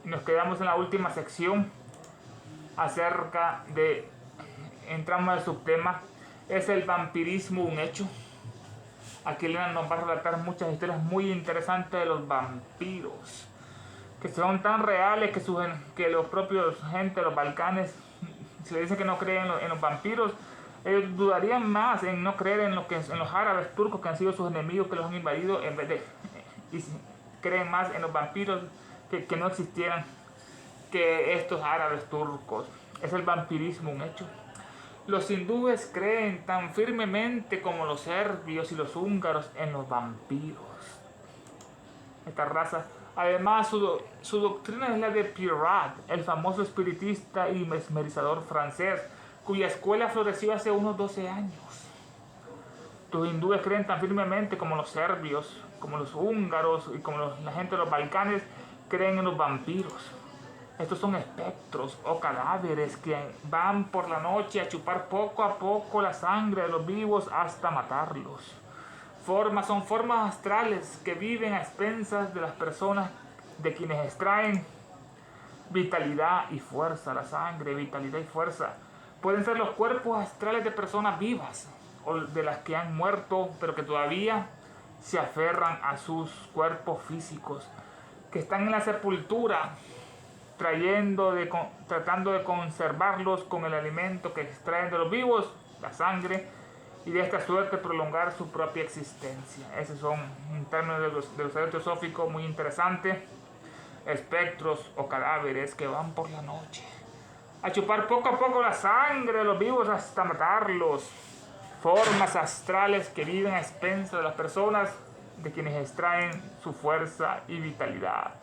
Nos quedamos en la última sección acerca de, entramos al subtema, ¿es el vampirismo un hecho? Aquí Elena nos va a relatar muchas historias muy interesantes de los vampiros, que son tan reales que los propios gente de los Balcanes, si le dicen que no creen en los vampiros, ellos dudarían más en no creer en los árabes turcos que han sido sus enemigos, que los han invadido, en vez de y creen más en los vampiros que no existieran que estos árabes turcos. ¿Es el vampirismo un hecho? Los hindúes creen tan firmemente como los serbios y los húngaros en los vampiros. Esta raza. Además, su doctrina es la de Pierrat, el famoso espiritista y mesmerizador francés, cuya escuela floreció hace unos 12 años. Los hindúes creen tan firmemente como los serbios, como los húngaros y como la gente de los Balcanes creen en los vampiros. Estos son espectros o cadáveres que van por la noche a chupar poco a poco la sangre de los vivos hasta matarlos. Son formas astrales que viven a expensas de las personas de quienes extraen vitalidad y fuerza, la sangre, vitalidad y fuerza. Pueden ser los cuerpos astrales de personas vivas o de las que han muerto pero que todavía se aferran a sus cuerpos físicos, que están en la sepultura tratando de conservarlos con el alimento que extraen de los vivos, la sangre, y de esta suerte prolongar su propia existencia. Esos son en términos de los teosóficos muy interesantes. Espectros o cadáveres que van por la noche a chupar poco a poco la sangre de los vivos hasta matarlos. Formas astrales que viven a expensas de las personas de quienes extraen su fuerza y vitalidad.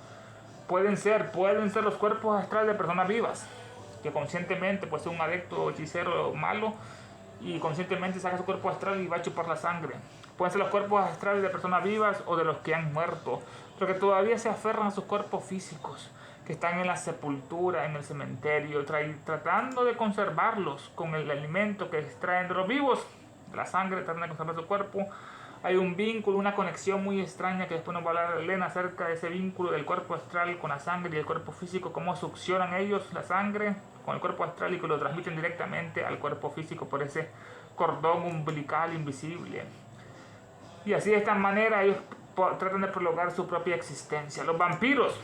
Pueden ser los cuerpos astrales de personas vivas, que conscientemente puede ser un adepto o hechicero malo y conscientemente saca su cuerpo astral y va a chupar la sangre. Pueden ser los cuerpos astrales de personas vivas o de los que han muerto, pero que todavía se aferran a sus cuerpos físicos, que están en la sepultura, en el cementerio, tratando de conservarlos con el alimento que extraen de los vivos, la sangre, tratando de conservar su cuerpo. Hay un vínculo, una conexión muy extraña que después nos va a hablar Elena acerca de ese vínculo del cuerpo astral con la sangre y el cuerpo físico, cómo succionan ellos la sangre con el cuerpo astral y que lo transmiten directamente al cuerpo físico por ese cordón umbilical invisible. Y así de esta manera ellos tratan de prolongar su propia existencia. Los vampiros.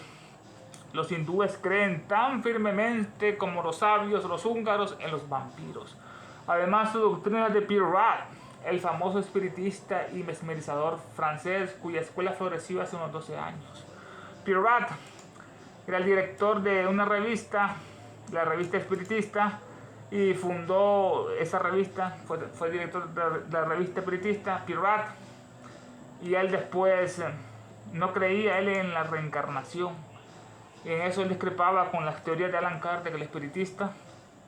Los hindúes creen tan firmemente como los sabios, los húngaros, en los vampiros. Además, su doctrina de Pierrat, el famoso espiritista y mesmerizador francés, cuya escuela floreció hace unos 12 años. Pierrat era el director de una revista, la revista espiritista, y fundó esa revista, fue director de la revista espiritista, Pierrat, y él después no creía él en la reencarnación. En eso él discrepaba con las teorías de Allan Kardec, el espiritista,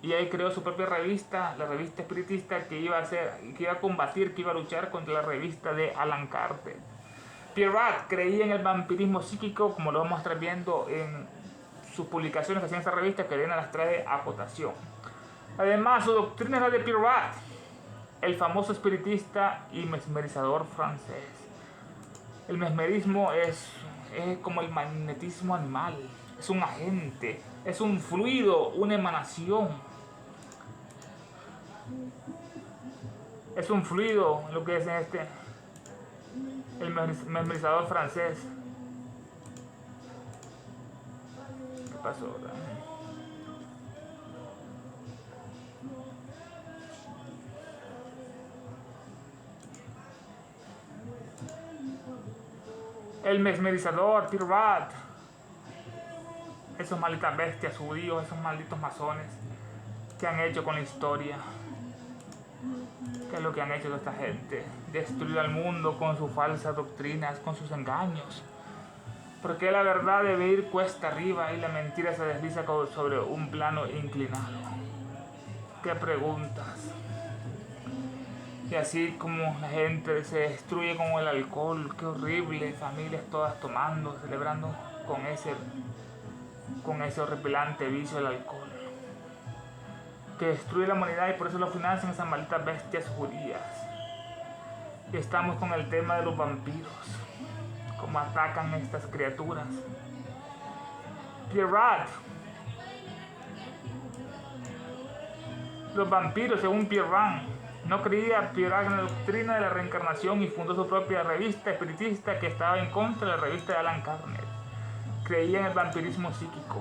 y ahí creó su propia revista, la revista espiritista, que iba a combatir, que iba a luchar contra la revista de Allan Kardec. Pierrat creía en el vampirismo psíquico, como lo vamos a estar viendo en sus publicaciones que hacía en esa revista, que Elena las trae a cotación. Además, su doctrina era de Pierrat, el famoso espiritista y mesmerizador francés. El mesmerismo es como el magnetismo animal, es un agente, es un fluido, una emanación. Es un fluido lo que es el mesmerizador francés. ¿Qué pasó ahora? El mesmerizador, Pierrat. Esos malditas bestias judíos, esos malditos masones, ¿qué han hecho con la historia? ¿Qué es lo que han hecho toda esta gente? Destruir al mundo con sus falsas doctrinas, con sus engaños. Porque la verdad debe ir cuesta arriba y la mentira se desliza sobre un plano inclinado. ¿Qué preguntas? Y así como la gente se destruye con el alcohol, qué horrible, familias todas tomando, celebrando con ese horripilante vicio del alcohol, que destruye la humanidad y por eso lo financian esas malditas bestias judías. Y estamos con el tema de los vampiros, cómo atacan estas criaturas. Pierrat. Los vampiros, según Pierrat, no creía Pierrat en la doctrina de la reencarnación y fundó su propia revista espiritista que estaba en contra de la revista de Allan Carnell. Creía en el vampirismo psíquico.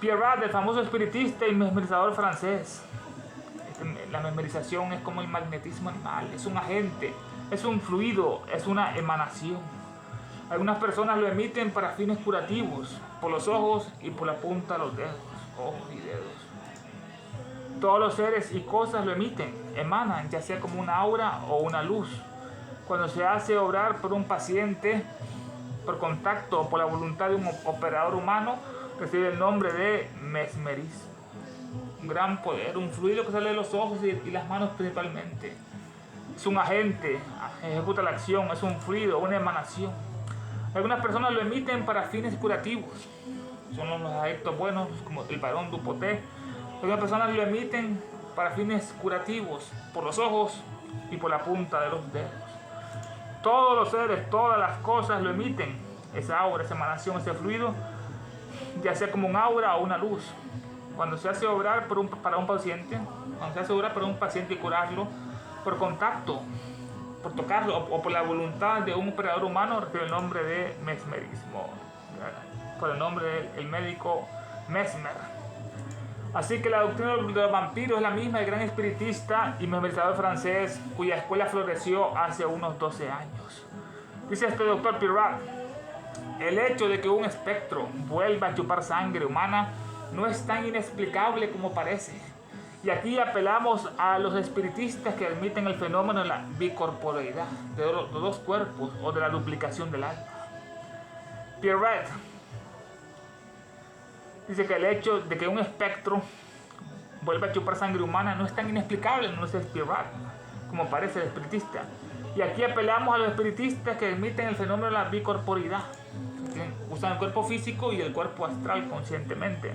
Pierrat, el famoso espiritista y mesmerizador francés. La mesmerización es como el magnetismo animal, es un agente, es un fluido, es una emanación. Algunas personas lo emiten para fines curativos, por los ojos y por la punta de los dedos, ojos y dedos. Todos los seres y cosas lo emiten, emanan, ya sea como una aura o una luz. Cuando se hace obrar por un paciente, por contacto o por la voluntad de un operador humano, recibe el nombre de mesmerismo. Un gran poder, un fluido que sale de los ojos y las manos principalmente. Es un agente, ejecuta la acción, es un fluido, una emanación. Algunas personas lo emiten para fines curativos. Son los adeptos buenos, como el barón Dupoté. Algunas personas lo emiten para fines curativos, por los ojos y por la punta de los dedos. Todos los seres, todas las cosas lo emiten. Esa aura, esa emanación, ese fluido, ya sea como un aura o una luz. Cuando se hace obrar para un paciente, cuando se hace obrar para un paciente y curarlo, por contacto, por tocarlo o por la voluntad de un operador humano, recibe el nombre de mesmerismo, por el nombre del médico Mesmer. Así que la doctrina de los vampiros es la misma del gran espiritista y mesmerizador francés, cuya escuela floreció hace unos 12 años. Dice este doctor Pierrat, el hecho de que un espectro vuelva a chupar sangre humana no es tan inexplicable como parece. Y aquí apelamos a los espiritistas que admiten el fenómeno de la bicorporeidad, de los dos cuerpos o de la duplicación del alma. Pierrat dice que el hecho de que un espectro vuelva a chupar sangre humana no es tan inexplicable, no es Pierrat, como parece el espiritista. Y aquí apelamos a los espiritistas que admiten el fenómeno de la bicorporeidad, que usan el cuerpo físico y el cuerpo astral conscientemente,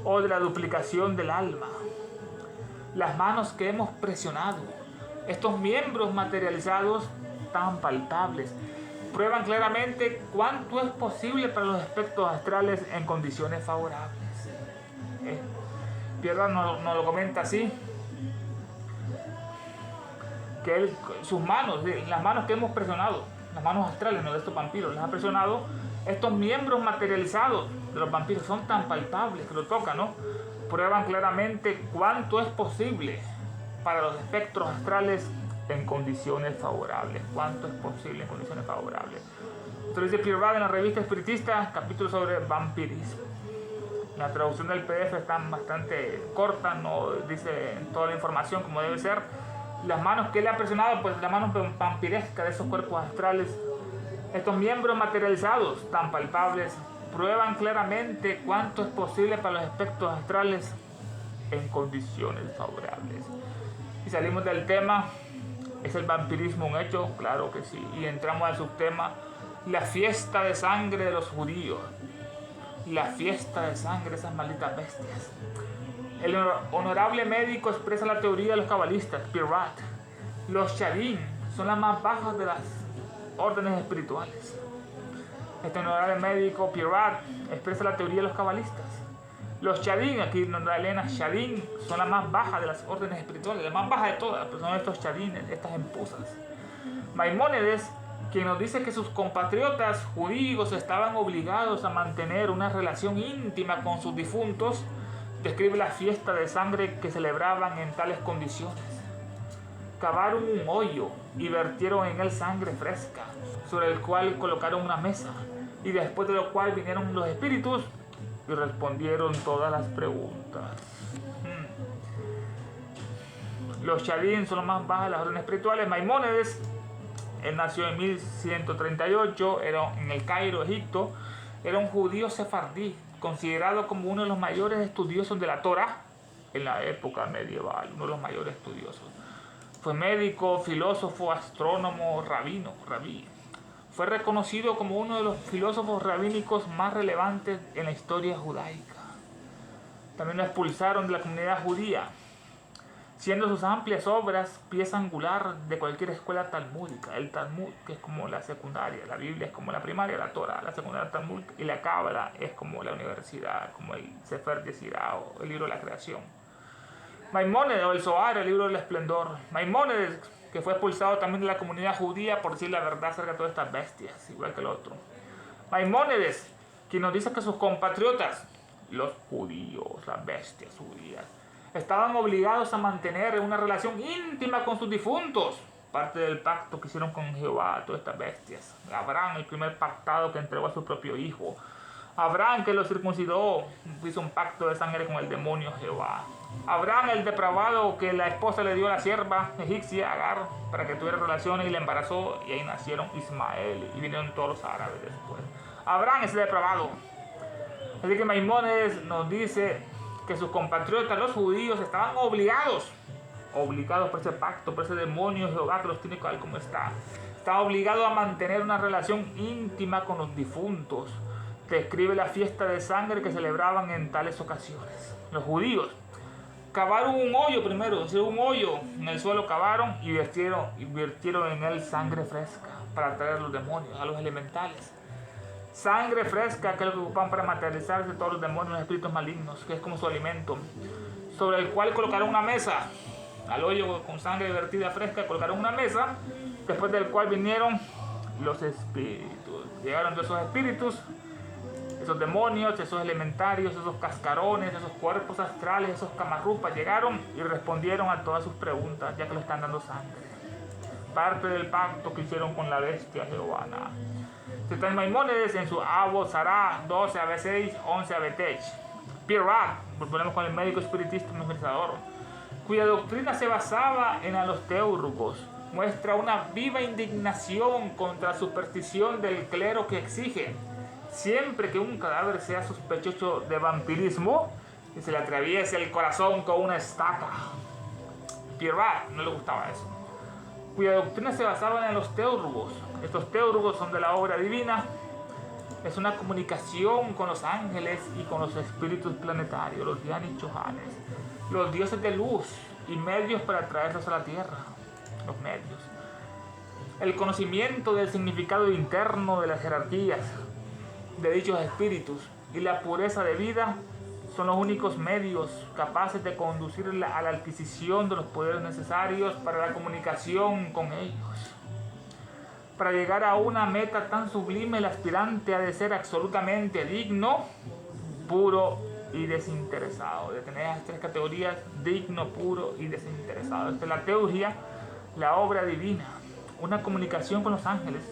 o de la duplicación del alma. Las manos que hemos presionado, estos miembros materializados tan palpables, prueban claramente cuánto es posible para los espectros astrales en condiciones favorables. Pierrat nos lo comenta así, que él, sus manos, las manos que hemos presionado, las manos astrales, no de estos vampiros, las ha presionado, estos miembros materializados de los vampiros son tan palpables que lo tocan, ¿no? Prueban claramente cuánto es posible para los espectros astrales en condiciones favorables. Cuánto es posible en condiciones favorables. Esto lo dice Pierrat en la revista espiritista, capítulo sobre vampirismo. La traducción del PDF está bastante corta, no dice toda la información como debe ser. Las manos que él ha presionado, pues las manos vampirescas de esos cuerpos astrales, estos miembros materializados tan palpables, prueban claramente cuánto es posible para los espectros astrales en condiciones favorables. Y salimos del tema, ¿es el vampirismo un hecho? Claro que sí. Y entramos al subtema, la fiesta de sangre de los judíos. La fiesta de sangre de esas malditas bestias. El honorable médico expresa la teoría de los cabalistas, Pierrat. Los Shadim son las más bajas de las órdenes espirituales. Este honorable médico, Pierrat, expresa la teoría de los cabalistas. Los Shadim, aquí nos da Elena, Shadim son las más bajas de las órdenes espirituales, las más bajas de todas, pero son estos Shadim, estas empuzas. Maimónides, quien nos dice que sus compatriotas judíos estaban obligados a mantener una relación íntima con sus difuntos, describe la fiesta de sangre que celebraban en tales condiciones. Cavaron un hoyo y vertieron en él sangre fresca, sobre el cual colocaron una mesa, y después de lo cual vinieron los espíritus y respondieron todas las preguntas. Los Shadim son los más bajos de las órdenes espirituales. Maimónides, él nació en 1138, era en el Cairo, Egipto, era un judío sefardí, considerado como uno de los mayores estudiosos de la Torá en la época medieval, uno de los mayores estudiosos. Fue médico, filósofo, astrónomo, rabí. Fue reconocido como uno de los filósofos rabínicos más relevantes en la historia judaica. También lo expulsaron de la comunidad judía. siendo sus amplias obras pieza angular de cualquier escuela talmúdica. El Talmud, que es como la secundaria, la Biblia es como la primaria, la Torah, la secundaria Talmud, y la Cábala es como la universidad, como el Sefer Yetzirah o el libro de la creación. Maimónides, o el Zohar, el libro del esplendor. Maimónides, que fue expulsado también de la comunidad judía por decir la verdad acerca de todas estas bestias, igual que el otro. Maimónides, quien nos dice que sus compatriotas, los judíos, las bestias judías, estaban obligados a mantener una relación íntima con sus difuntos, parte del pacto que hicieron con Jehová, todas estas bestias. Abraham, el primer pactado que entregó a su propio hijo. Abraham, que lo circuncidó, hizo un pacto de sangre con el demonio Jehová. Abraham, el depravado, que la esposa le dio a la sierva egipcia Agar para que tuviera relaciones y le embarazó, y ahí nacieron Ismael y vinieron todos los árabes después. Abraham es el depravado. Así que Maimónides nos dice que sus compatriotas, los judíos, estaban obligados por ese pacto, por ese demonio Jehová que los tiene tal como está. Estaba obligado a mantener una relación íntima con los difuntos. Describe la fiesta de sangre que celebraban en tales ocasiones. Los judíos cavaron un hoyo primero, hicieron un hoyo en el suelo, cavaron y vertieron en él sangre fresca para atraer a los demonios, a los elementales. Sangre fresca, que es lo que ocupan para materializarse todos los demonios, los espíritus malignos, que es como su alimento, sobre el cual colocaron una mesa. Al hoyo con sangre vertida fresca colocaron una mesa, después del cual vinieron los espíritus. Llegaron todos esos espíritus, esos demonios, esos elementarios, esos cascarones, esos cuerpos astrales, esos camarrupas, llegaron y respondieron a todas sus preguntas, ya que le están dando sangre. Parte del pacto que hicieron con la bestia jehovana. Está en Maimónides en su Abo Sará 12 a 6, 11 a Betech. Pierre Rack, volvemos con el médico espiritista mesmerizador, cuya doctrina se basaba en los teúrgos, muestra una viva indignación contra la superstición del clero que exige siempre que un cadáver sea sospechoso de vampirismo y se le atraviese el corazón con una estaca. Pierre Rack no le gustaba eso. Cuya doctrina se basaba en los teúrgos. Estos teúrgos son de la obra divina. Es una comunicación con los ángeles y con los espíritus planetarios, los Dianis Chohanes, los dioses de luz y medios para traerlos a la tierra. Los medios. El conocimiento del significado interno de las jerarquías de dichos espíritus y la pureza de vida son los únicos medios capaces de conducir a la adquisición de los poderes necesarios para la comunicación con ellos. Para llegar a una meta tan sublime, el aspirante ha de ser absolutamente digno, puro y desinteresado. De tener esas tres categorías: digno, puro y desinteresado. Esta es la teurgia, la obra divina, una comunicación con los ángeles.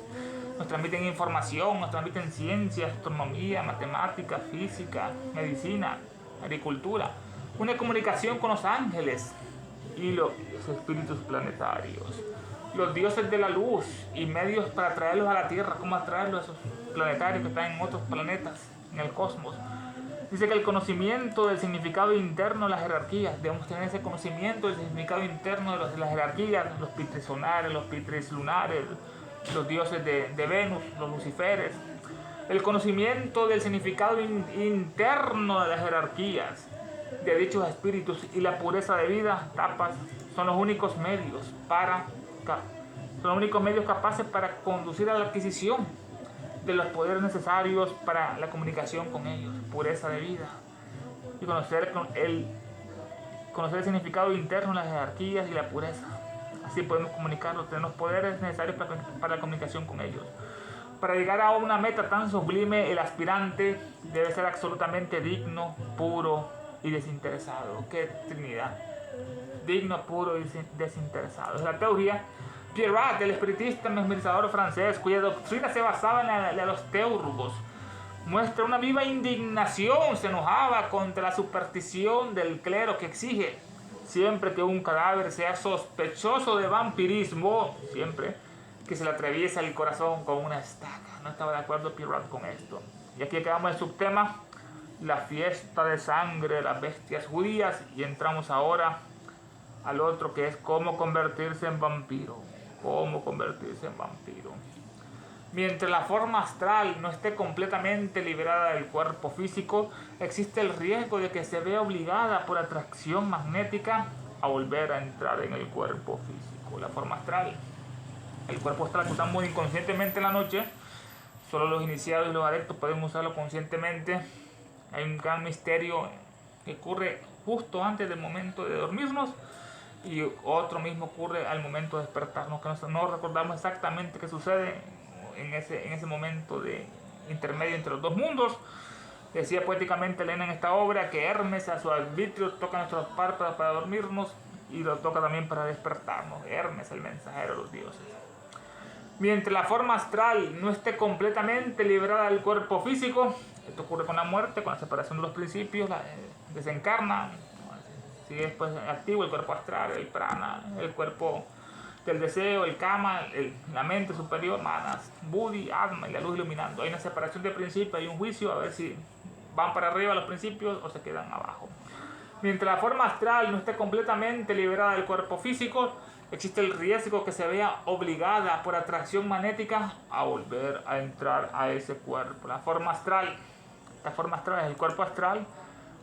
Nos transmiten información, nos transmiten ciencia, astronomía, matemática, física, medicina, agricultura. Una comunicación con los ángeles y los espíritus planetarios. Los dioses de la luz y medios para traerlos a la Tierra. ¿Cómo atraerlos a esos planetarios que están en otros planetas, en el cosmos? Dice que el conocimiento del significado interno de las jerarquías, debemos tener ese conocimiento del significado interno de las jerarquías, los pitris solares, los pitris lunares, los dioses de Venus, los luciferes. El conocimiento del significado interno de las jerarquías de dichos espíritus y la pureza de vida, tapas, son los únicos medios capaces para conducir a la adquisición de los poderes necesarios para la comunicación con ellos, pureza de vida, y conocer el significado interno de las jerarquías y la pureza. Así podemos comunicarlos, tener los poderes necesarios para la comunicación con ellos. Para llegar a una meta tan sublime, el aspirante debe ser absolutamente digno, puro y desinteresado. ¡Qué trinidad! Digno, puro y desinteresado. Es la teoría Pierre Rack, el espiritista mesmerizador francés, cuya doctrina se basaba en la de los teúrgos. Muestra una viva indignación, se enojaba contra la superstición del clero que exige siempre que un cadáver sea sospechoso de vampirismo, siempre que se le atraviesa el corazón con una estaca. No estaba de acuerdo Pierre Rack con esto. Y aquí acabamos el subtema, la fiesta de sangre de las bestias judías, y entramos ahora al otro, que es cómo convertirse en vampiro. Cómo convertirse en vampiro. Mientras la forma astral no esté completamente liberada del cuerpo físico, existe el riesgo de que se vea obligada por atracción magnética a volver a entrar en el cuerpo físico. La forma astral. El cuerpo astral que usamos inconscientemente en la noche, solo los iniciados y los adeptos pueden usarlo conscientemente. Hay un gran misterio que ocurre justo antes del momento de dormirnos y otro mismo ocurre al momento de despertarnos, que no recordamos exactamente qué sucede en ese momento de intermedio entre los dos mundos. Decía poéticamente Elena en esta obra que Hermes a su arbitrio toca nuestros párpados para dormirnos y lo toca también para despertarnos. Hermes, el mensajero de los dioses. Mientras la forma astral no esté completamente liberada del cuerpo físico, esto ocurre con la muerte, con la separación de los principios, desencarna, sigue después activo el cuerpo astral, el prana, el cuerpo del deseo, el kama, la mente superior, manas, buddhi, atma y la luz iluminando. Hay una separación de principios, hay un juicio a ver si van para arriba los principios o se quedan abajo. Mientras la forma astral no esté completamente liberada del cuerpo físico, existe el riesgo que se vea obligada por atracción magnética a volver a entrar a ese cuerpo. La forma astral es el cuerpo astral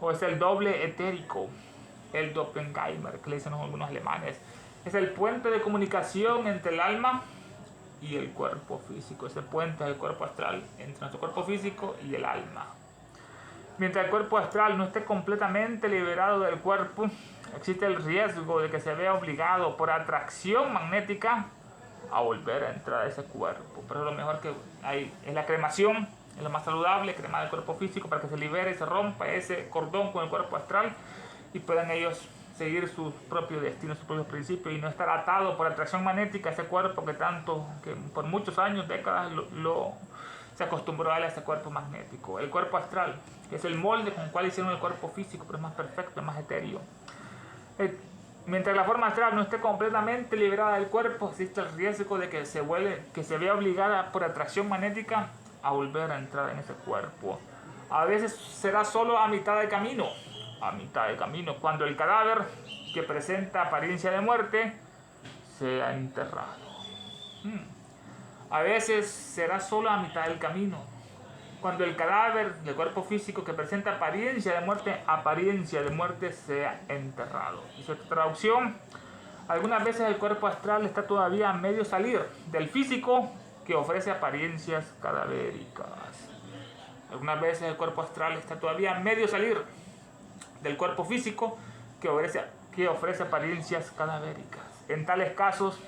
o es el doble etérico, el Doppelgänger, que le dicen algunos alemanes. Es el puente de comunicación entre el alma y el cuerpo físico. Ese puente es el cuerpo astral entre nuestro cuerpo físico y el alma. Mientras el cuerpo astral no esté completamente liberado del cuerpo, existe el riesgo de que se vea obligado por atracción magnética a volver a entrar a ese cuerpo. Pero lo mejor que hay es la cremación, es lo más saludable, cremar el cuerpo físico para que se libere y se rompa ese cordón con el cuerpo astral y puedan ellos seguir sus propios destinos, sus propios principios y no estar atado por atracción magnética a ese cuerpo que por muchos años, décadas, se acostumbró a ese cuerpo magnético. El cuerpo astral, que es el molde con el cual hicieron el cuerpo físico, pero es más perfecto, es más etéreo. Mientras la forma astral no esté completamente liberada del cuerpo, existe el riesgo de que se vea obligada por atracción magnética a volver a entrar en ese cuerpo. A veces será solo a mitad de camino, cuando el cadáver que presenta apariencia de muerte sea enterrado. A veces será solo a mitad del camino, cuando el cadáver del cuerpo físico que presenta apariencia de muerte sea enterrado. Y su traducción, algunas veces el cuerpo astral está todavía a medio salir del físico que ofrece apariencias cadavéricas. Algunas veces el cuerpo astral está todavía a medio salir del cuerpo físico que ofrece apariencias cadavéricas. En tales casos,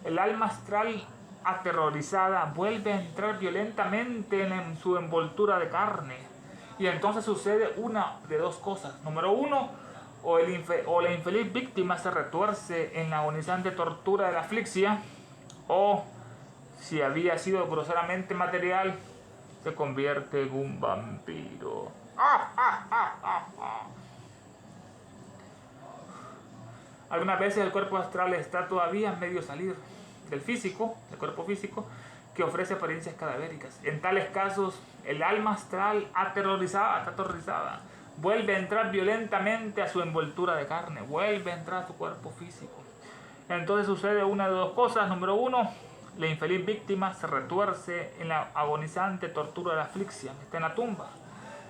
el alma astral aterrorizada vuelve a entrar violentamente en su envoltura de carne y entonces sucede una de dos cosas. Número uno, o la infeliz víctima se retuerce en la agonizante tortura de la asfixia, o si había sido groseramente material, se convierte en un vampiro. Algunas veces el cuerpo astral está todavía a medio salir del cuerpo físico, que ofrece apariencias cadavéricas. En tales casos, el alma astral está aterrorizada, vuelve a entrar violentamente a su envoltura de carne, vuelve a entrar a su cuerpo físico. Entonces sucede una de dos cosas. Número uno, la infeliz víctima se retuerce en la agonizante tortura de la asfixia, está en la tumba.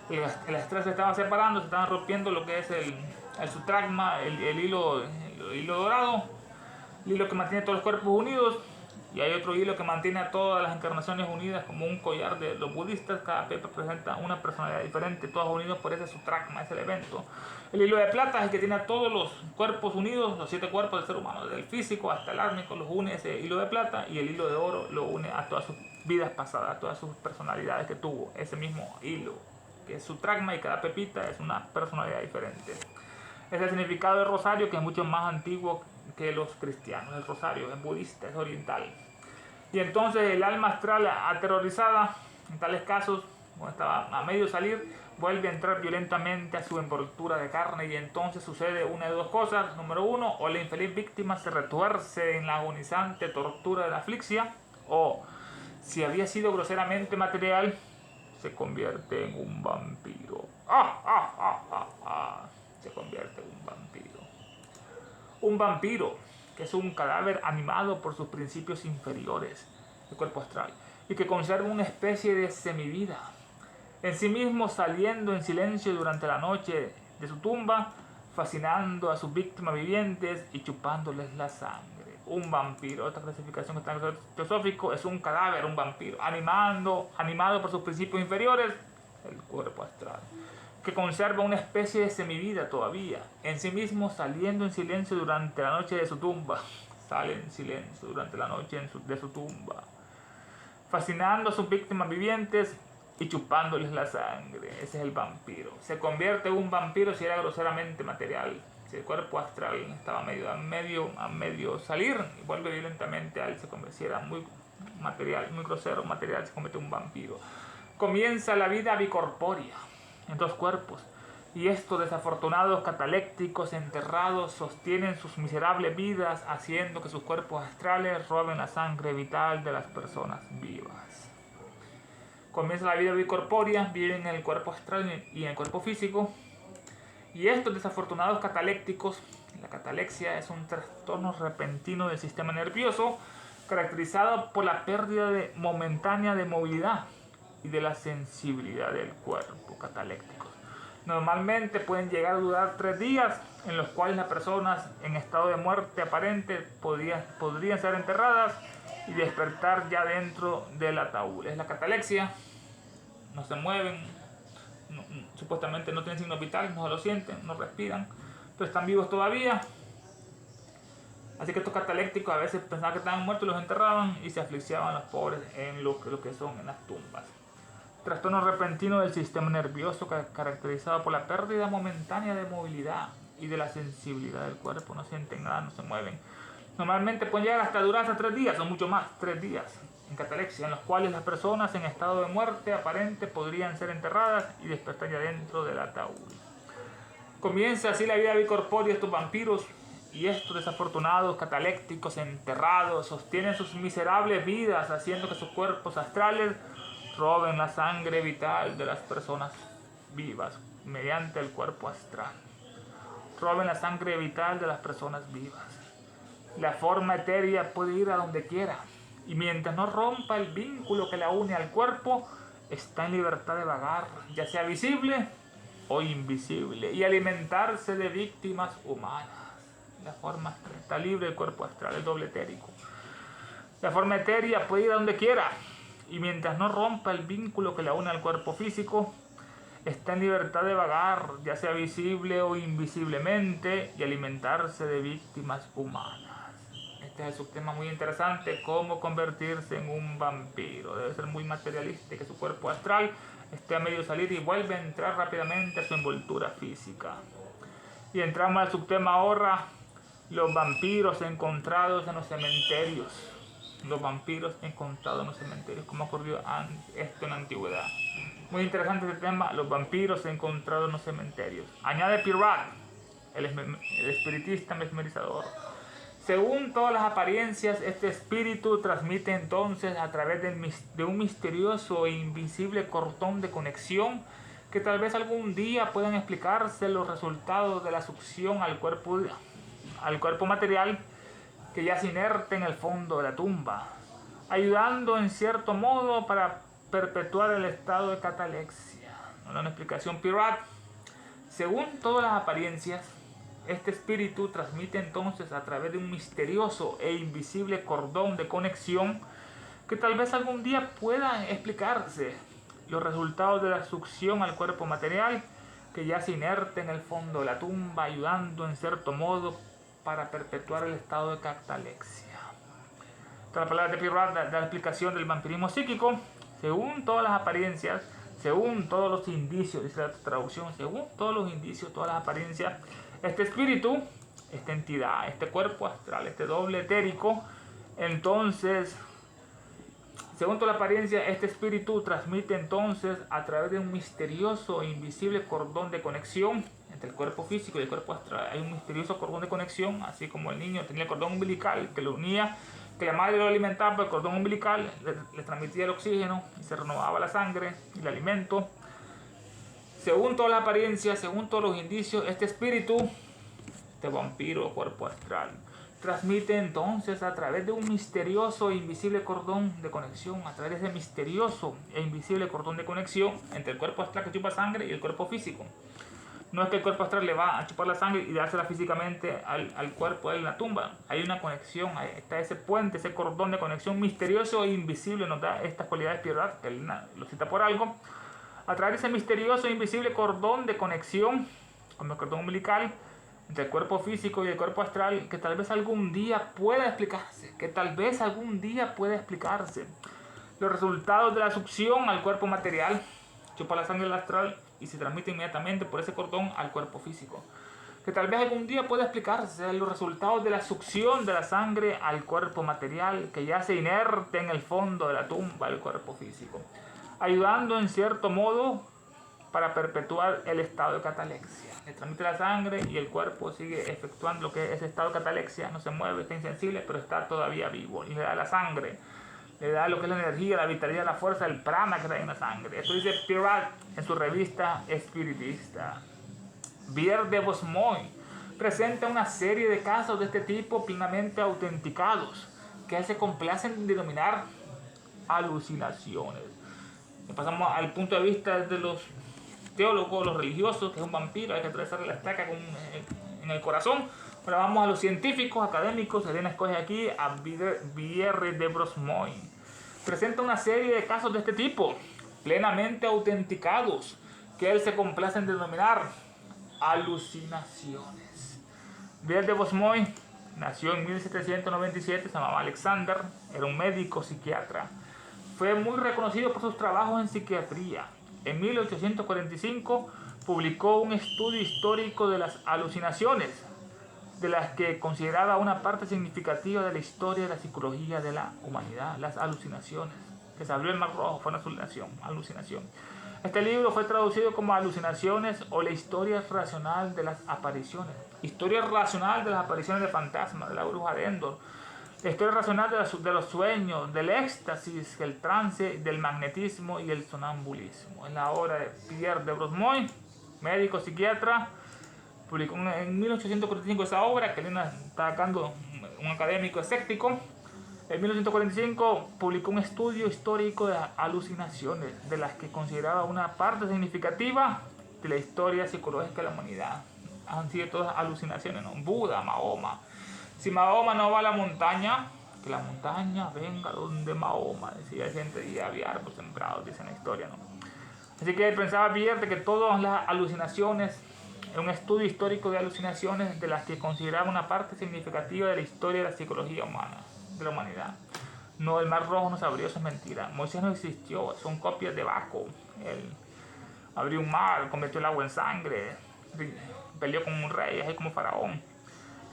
El estrés se estaba separando, se estaban rompiendo lo que es el sutragma, el hilo dorado, el hilo que mantiene todos los cuerpos unidos, y hay otro hilo que mantiene a todas las encarnaciones unidas como un collar de los budistas. Cada pepa presenta una personalidad diferente, todos unidos por ese sutragma, ese evento. El hilo de plata es el que tiene a todos los cuerpos unidos, los 7 cuerpos del ser humano, desde el físico hasta el álmico, los une ese hilo de plata, y el hilo de oro lo une a todas sus vidas pasadas, a todas sus personalidades que tuvo, ese mismo hilo, que es sutragma, y cada pepita es una personalidad diferente. Es el significado del rosario, que es mucho más antiguo que los cristianos. El rosario es budista, es oriental. Y entonces el alma astral aterrorizada, en tales casos, cuando estaba a medio salir, vuelve a entrar violentamente a su envoltura de carne, y entonces sucede una de dos cosas. Número uno, o la infeliz víctima se retuerce en la agonizante tortura de la asfixia, o si había sido groseramente material, se convierte en un vampiro. Se convierte en un vampiro. Un vampiro, que es un cadáver animado por sus principios inferiores, el cuerpo astral, y que conserva una especie de semivida. En sí mismo, saliendo en silencio durante la noche de su tumba, fascinando a sus víctimas vivientes y chupándoles la sangre. Un vampiro, otra clasificación que está en el teosófico, es un cadáver, un vampiro, animado por sus principios inferiores, el cuerpo astral, que conserva una especie de semivida todavía, en sí mismo saliendo en silencio durante la noche de su tumba. Sale en silencio durante la noche de su tumba, fascinando a sus víctimas vivientes y chupándoles la sangre. Ese es el vampiro. Se convierte en un vampiro si era groseramente material. Si el cuerpo astral estaba a medio salir y vuelve violentamente a él, si era muy material, muy grosero material, se convierte en un vampiro. Comienza la vida bicorpórea en dos cuerpos, y estos desafortunados catalécticos enterrados sostienen sus miserables vidas, haciendo que sus cuerpos astrales roben la sangre vital de las personas vivas. Comienza la vida bicorpórea, viven en el cuerpo astral y en el cuerpo físico, y estos desafortunados catalécticos, la catalexia es un trastorno repentino del sistema nervioso caracterizado por la pérdida momentánea de movilidad y de la sensibilidad del cuerpo. Catalécticos normalmente pueden llegar a durar 3 días, en los cuales las personas en estado de muerte aparente podrían ser enterradas y despertar ya dentro del ataúd. Es la catalexia, no se mueven, supuestamente no tienen signos vitales, no lo sienten, no respiran, pero están vivos todavía. Así que estos catalécticos a veces pensaban que estaban muertos, los enterraban y se asfixiaban los pobres en lo que son en las tumbas. Trastorno repentino del sistema nervioso caracterizado por la pérdida momentánea de movilidad y de la sensibilidad del cuerpo. No sienten nada, no se mueven. Normalmente pueden llegar hasta durar hasta 3 días o mucho más, 3 días en catalexia, en los cuales las personas en estado de muerte aparente podrían ser enterradas y despertar ya dentro del ataúd. Comienza así la vida bicorpórea de estos vampiros, y estos desafortunados catalécticos enterrados sostienen sus miserables vidas, haciendo que sus cuerpos astrales roben la sangre vital de las personas vivas mediante el cuerpo astral. Roben la sangre vital de las personas vivas. La forma etérea puede ir a donde quiera, y mientras no rompa el vínculo que la une al cuerpo, está en libertad de vagar, ya sea visible o invisible, y alimentarse de víctimas humanas. La forma está libre, el cuerpo astral, el doble etérico. La forma etérea puede ir a donde quiera, y mientras no rompa el vínculo que la une al cuerpo físico, está en libertad de vagar, ya sea visible o invisiblemente, y alimentarse de víctimas humanas. Este es el subtema muy interesante, cómo convertirse en un vampiro. Debe ser muy materialista, que su cuerpo astral esté a medio salir y vuelve a entrar rápidamente a su envoltura física. Y entramos al subtema ahora, los vampiros encontrados en los cementerios. Los vampiros encontrados en los cementerios, como ocurrió esto en la antigüedad. Muy interesante este tema, los vampiros encontrados en los cementerios. Añade Pirat, el espiritista mesmerizador. Según todas las apariencias, este espíritu transmite entonces a través de un misterioso e invisible cordón de conexión que tal vez algún día puedan explicarse los resultados de la succión al cuerpo material que yace inerte en el fondo de la tumba, ayudando en cierto modo para perpetuar el estado de catalexia. Una explicación Pirat. Según todas las apariencias, este espíritu transmite entonces a través de un misterioso e invisible cordón de conexión que tal vez algún día puedan explicarse los resultados de la succión al cuerpo material que yace inerte en el fondo de la tumba, ayudando en cierto modo para perpetuar el estado de catalexia. La palabra de Pirat da la explicación del vampirismo psíquico. Según todas las apariencias, según todos los indicios, dice la traducción, según todos los indicios, todas las apariencias, este espíritu, esta entidad, este cuerpo astral, este doble etérico, entonces, según toda la apariencia, este espíritu transmite entonces a través de un misterioso e invisible cordón de conexión entre el cuerpo físico y el cuerpo astral. Hay un misterioso cordón de conexión, así como el niño tenía el cordón umbilical que lo unía, que la madre lo alimentaba, el cordón umbilical le transmitía el oxígeno y se renovaba la sangre y el alimento. Según todas las apariencias, según todos los indicios, este espíritu, este vampiro o cuerpo astral, transmite entonces a través de un misterioso e invisible cordón de conexión, a través de ese misterioso e invisible cordón de conexión entre el cuerpo astral que chupa sangre y el cuerpo físico. No es que el cuerpo astral le va a chupar la sangre y dársela físicamente al cuerpo en la tumba. Hay una conexión, ahí está ese puente, ese cordón de conexión misterioso e invisible, nos da estas cualidades Pierrat, que él lo cita por algo. A través de ese misterioso e invisible cordón de conexión, como el cordón umbilical, entre el cuerpo físico y el cuerpo astral, que tal vez algún día pueda explicarse, Los resultados de la succión al cuerpo material, chupa la sangre del astral y se transmite inmediatamente por ese cordón al cuerpo físico. Que tal vez algún día pueda explicarse los resultados de la succión de la sangre al cuerpo material, que yace inerte en el fondo de la tumba del cuerpo físico, ayudando en cierto modo para perpetuar el estado de catalexia. Le transmite la sangre y el cuerpo sigue efectuando lo que es ese estado de catalexia, no se mueve, está insensible, pero está todavía vivo. Y le da la sangre, le da lo que es la energía, la vitalidad, la fuerza, el prana que trae en la sangre. Esto dice Pierrat en su revista espiritista. Pierre de Bosmoy presenta una serie de casos de este tipo plenamente autenticados, que él se complace en denominar alucinaciones. Y pasamos al punto de vista de los teólogos, los religiosos, que es un vampiro, hay que atravesarle la estaca en el corazón. Ahora vamos a los científicos, académicos. Elena escoge aquí a Pierre de Bosmoy. Presenta una serie de casos de este tipo, plenamente autenticados, que él se complace en denominar alucinaciones. Pierre de Bosmoy nació en 1797, se llamaba Alexander, era un médico psiquiatra. Fue muy reconocido por sus trabajos en psiquiatría. En 1845 publicó un estudio histórico de las alucinaciones, de las que consideraba una parte significativa de la historia de la psicología de la humanidad. Las alucinaciones, que se abrió el Mar Rojo, fue una alucinación. Este libro fue traducido como Alucinaciones o la historia racional de las apariciones. Historia racional de las apariciones de fantasmas, de la bruja de Endor. La historia racional de los sueños, del éxtasis, el trance, del magnetismo y el sonambulismo. Es la obra de Pierre de Bosmoy, médico psiquiatra. Publicó en 1845 esa obra, que Elena está sacando un académico escéptico. En 1945 publicó un estudio histórico de alucinaciones, de las que consideraba una parte significativa de la historia psicológica de la humanidad. Han sido todas alucinaciones, ¿no? Buda, Mahoma. Si Mahoma no va a la montaña, que la montaña venga donde Mahoma, decía gente, y había árboles sembrados, dice la historia, ¿no? Así que él pensaba Pierre que todas las alucinaciones, un estudio histórico de alucinaciones, de las que consideraba una parte significativa de la historia de la psicología humana, de la humanidad. No, el Mar Rojo no se abrió, eso es mentira. Moisés no existió, son copias de Baco. Él abrió un mar, convirtió el agua en sangre, peleó con un rey, así como faraón.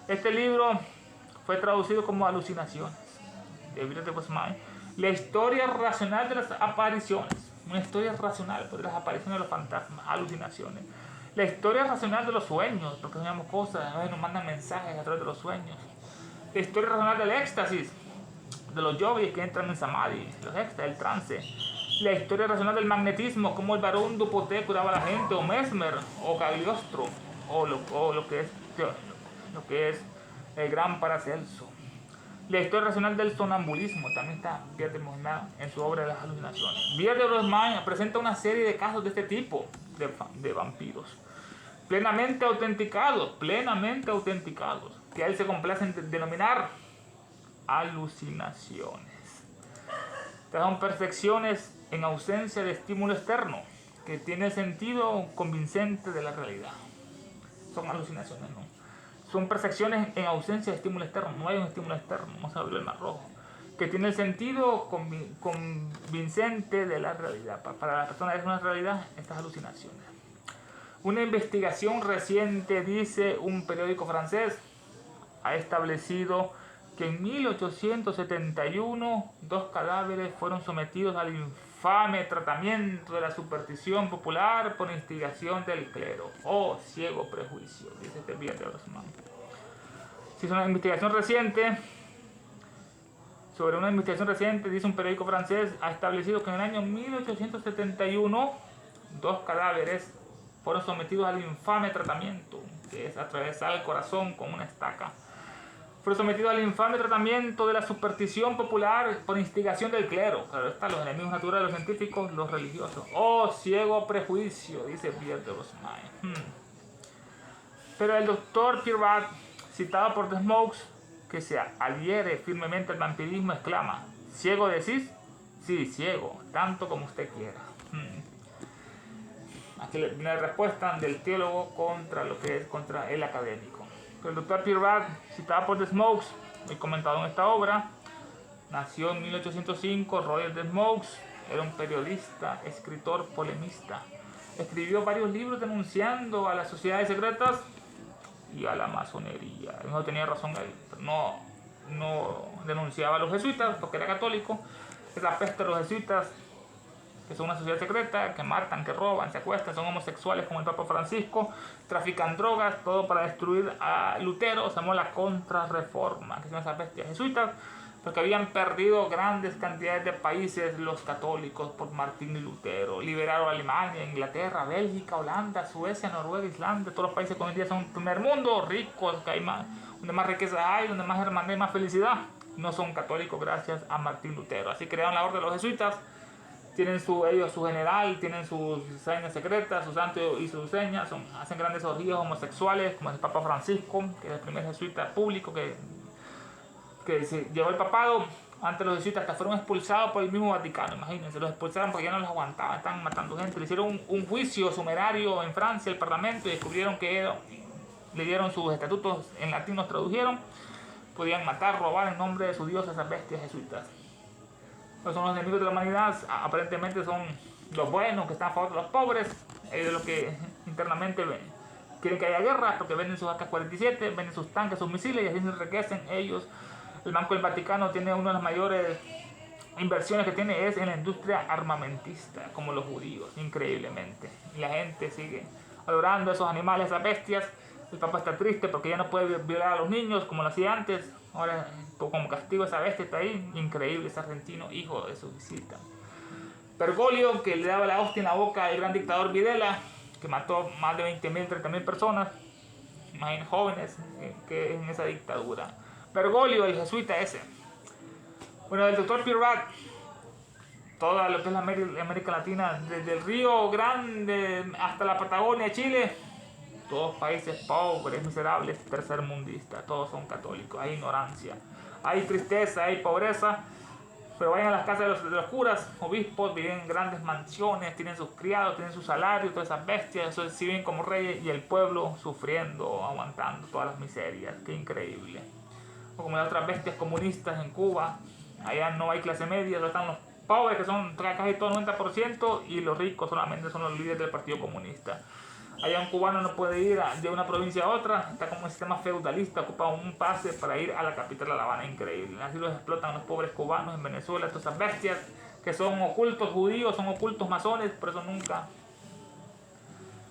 Este libro fue traducido como Alucinaciones, de Pierre de Bosmoy. La historia racional de las apariciones. Una historia racional de las apariciones de los fantasmas, alucinaciones. La historia racional de los sueños, porque soñamos cosas, a veces nos mandan mensajes a través de los sueños. La historia racional del éxtasis, de los yogis que entran en samadhi, los éxtasis, el trance. La historia racional del magnetismo, como el barón Dupoté curaba a la gente, o Mesmer, o Cagliostro, o lo que es el gran Paracelso. La historia racional del sonambulismo también está Pierre de Bosmoy en su obra de las alucinaciones. Pierre de Bosmoy presenta una serie de casos de este tipo de vampiros, plenamente autenticados, que él se complace en denominar alucinaciones. Estas son percepciones en ausencia de estímulo externo, que tiene el sentido convincente de la realidad. Son alucinaciones, ¿no? Son percepciones en ausencia de estímulo externo, no hay un estímulo externo, no se abrió el Mar Rojo, que tiene el sentido convincente de la realidad. Para la persona es una realidad estas alucinaciones. Una investigación reciente, dice un periódico francés, ha establecido que en 1871 2 cadáveres fueron sometidos al infame tratamiento de la superstición popular por instigación del clero. Oh, ciego prejuicio, dice este Pierre de Bosmoy. Si es una investigación reciente, dice un periódico francés, ha establecido que en el año 1871 2 cadáveres fueron sometidos al infame tratamiento, que es atravesar el corazón con una estaca. Fueron sometidos al infame tratamiento de la superstición popular por instigación del clero. Claro están los enemigos naturales de los científicos, los religiosos. Oh, ciego prejuicio, dice Pierre de Bosmoy. Pero el doctor Pirbat, citado por The Smokes, que se adhiere firmemente al vampirismo, exclama: ¿ciego decís? Sí, ciego, tanto como usted quiera. Aquí viene la respuesta del teólogo contra lo que es contra el académico. Pero el doctor Pirbat, citado por The Smokes y comentado en esta obra, nació en 1805. Roger The Smokes era un periodista, escritor, polemista. Escribió varios libros denunciando a las sociedades secretas y a la masonería. No tenía razón él, no denunciaba a los jesuitas porque era católico. Esa peste de los jesuitas, que son una sociedad secreta, que matan, que roban, se acuestan, son homosexuales como el Papa Francisco, trafican drogas, todo para destruir a Lutero. Se llamó la Contrarreforma, que son esas bestias jesuitas, porque habían perdido grandes cantidades de países los católicos por Martín y Lutero. Liberaron a Alemania, Inglaterra, Bélgica, Holanda, Suecia, Noruega, Islandia. Todos los países que hoy en día son primer mundo, ricos, que hay más, donde más riqueza hay, donde más hermandad y más felicidad, no son católicos gracias a Martín Lutero. Así crearon la orden de los jesuitas. Tienen ellos su general, tienen sus señas secretas, su santo y sus señas, hacen grandes orgías homosexuales, como el Papa Francisco, que es el primer jesuita público que se llevó el papado. Antes los jesuitas que fueron expulsados por el mismo Vaticano, imagínense, los expulsaron porque ya no los aguantaban, estaban matando gente. Le hicieron un juicio sumerario en Francia, el parlamento, y descubrieron que le dieron sus estatutos en latín, los tradujeron, podían matar, robar en nombre de su Dios a esas bestias jesuitas. Son los enemigos de la humanidad, aparentemente son los buenos que están a favor de los pobres, ellos los que internamente quieren que haya guerra porque venden sus AK-47, venden sus tanques, sus misiles y así se enriquecen ellos. El Banco del Vaticano tiene una de las mayores inversiones que tiene es en la industria armamentista, como los judíos, increíblemente. Y la gente sigue adorando a esos animales, esas bestias. El Papa está triste porque ya no puede violar a los niños como lo hacía antes. Ahora, como castigo, esa bestia está ahí. Increíble, ese argentino, hijo de su visita. Bergoglio, que le daba la hostia en la boca al gran dictador Videla, que mató más de 20.000, 30.000 personas, imagínense, jóvenes, que en esa dictadura. Bergoglio, el jesuita ese. Bueno, el doctor Pirbat, toda lo que es la América Latina, desde el Río Grande hasta la Patagonia, Chile, todos países pobres, miserables, tercermundistas, todos son católicos. Hay ignorancia, hay tristeza, hay pobreza, pero vayan a las casas de los curas, obispos, viven en grandes mansiones, tienen sus criados, tienen su salario, todas esas bestias, eso sí viven como reyes, y el pueblo sufriendo, aguantando todas las miserias. Qué increíble. O como las otras bestias comunistas en Cuba, allá no hay clase media, solo están los pobres, que son casi todo el 90%, y los ricos solamente son los líderes del Partido Comunista. Allá un cubano no puede ir de una provincia a otra, está como un sistema feudalista, ocupa un pase para ir a la capital de La Habana, increíble. Así los explotan los pobres cubanos en Venezuela, todas esas bestias que son ocultos judíos, son ocultos masones,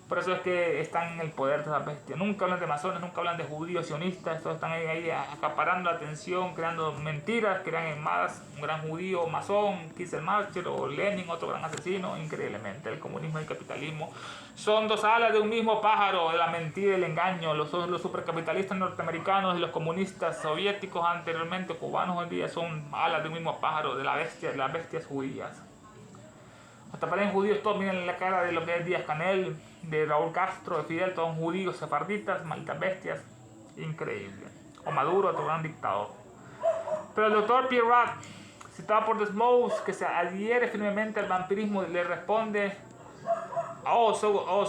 por eso es que están en el poder de esas bestias. Nunca hablan de masones, nunca hablan de judíos sionistas, todos están ahí acaparando la atención, creando mentiras, crean en más un gran judío masón, Kisselmacher o Lenin, otro gran asesino, increíblemente. El comunismo y el capitalismo son dos alas de un mismo pájaro, de la mentira y el engaño. Los supercapitalistas norteamericanos y los comunistas soviéticos anteriormente, cubanos hoy en día, son alas de un mismo pájaro, de las bestias judías. Hasta parecen judíos todos, miren la cara de lo que es Díaz-Canel, de Raúl Castro, de Fidel, todos judíos, sefarditas, malditas bestias, increíble. O Maduro, otro gran dictador. Pero el doctor Pirbat, citado por The Smokes, que se adhiere firmemente al vampirismo, le responde: